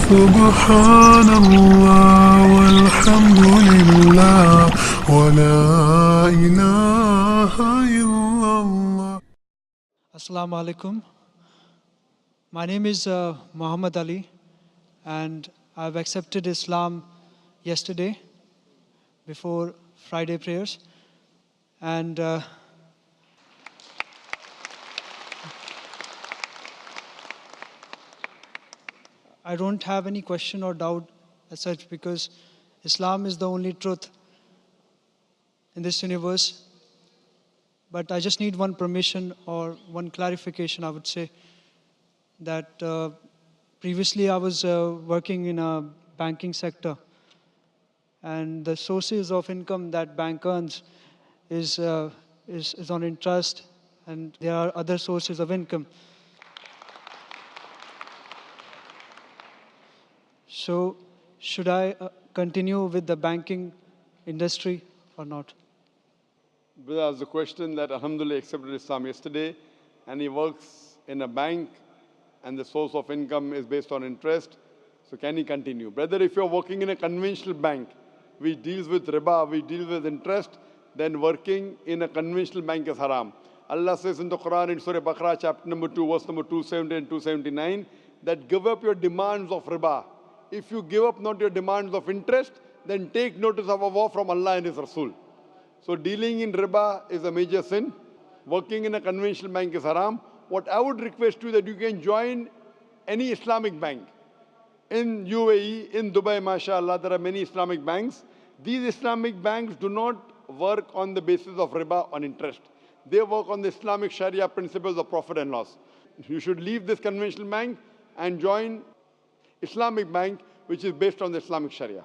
سبحان الله والحمد لله ولا إله إلا الله. Assalamu alaikum. My name is Muhammad Ali, and I've accepted Islam yesterday before Friday prayers. And I don't have any question or doubt as such, because Islam is the only truth in this universe. But I just need one permission or one clarification, I would say, that previously I was working in a banking sector, and the sources of income that bank earns is on interest, and there are other sources of income. So should I continue with the banking industry or not? Brother asked the question that Alhamdulillah accepted Islam yesterday, and he works in a bank and the source of income is based on interest. So can he continue? Brother, if you're working in a conventional bank which deals with riba, which deals with interest, then working in a conventional bank is haram. Allah says in the Quran in Surah Baqarah chapter number 2 verse number 270 and 279 that give up your demands of riba. If you give up not your demands of interest, then take notice of a war from Allah and His Rasul. So dealing in riba is a major sin. Working in a conventional bank is haram. What I would request you that you can join any Islamic bank. In UAE, in Dubai, mashallah, there are many Islamic banks. These Islamic banks do not work on the basis of riba on interest. They work on the Islamic Sharia principles of profit and loss. You should leave this conventional bank and join Islamic bank which is based on the Islamic Sharia.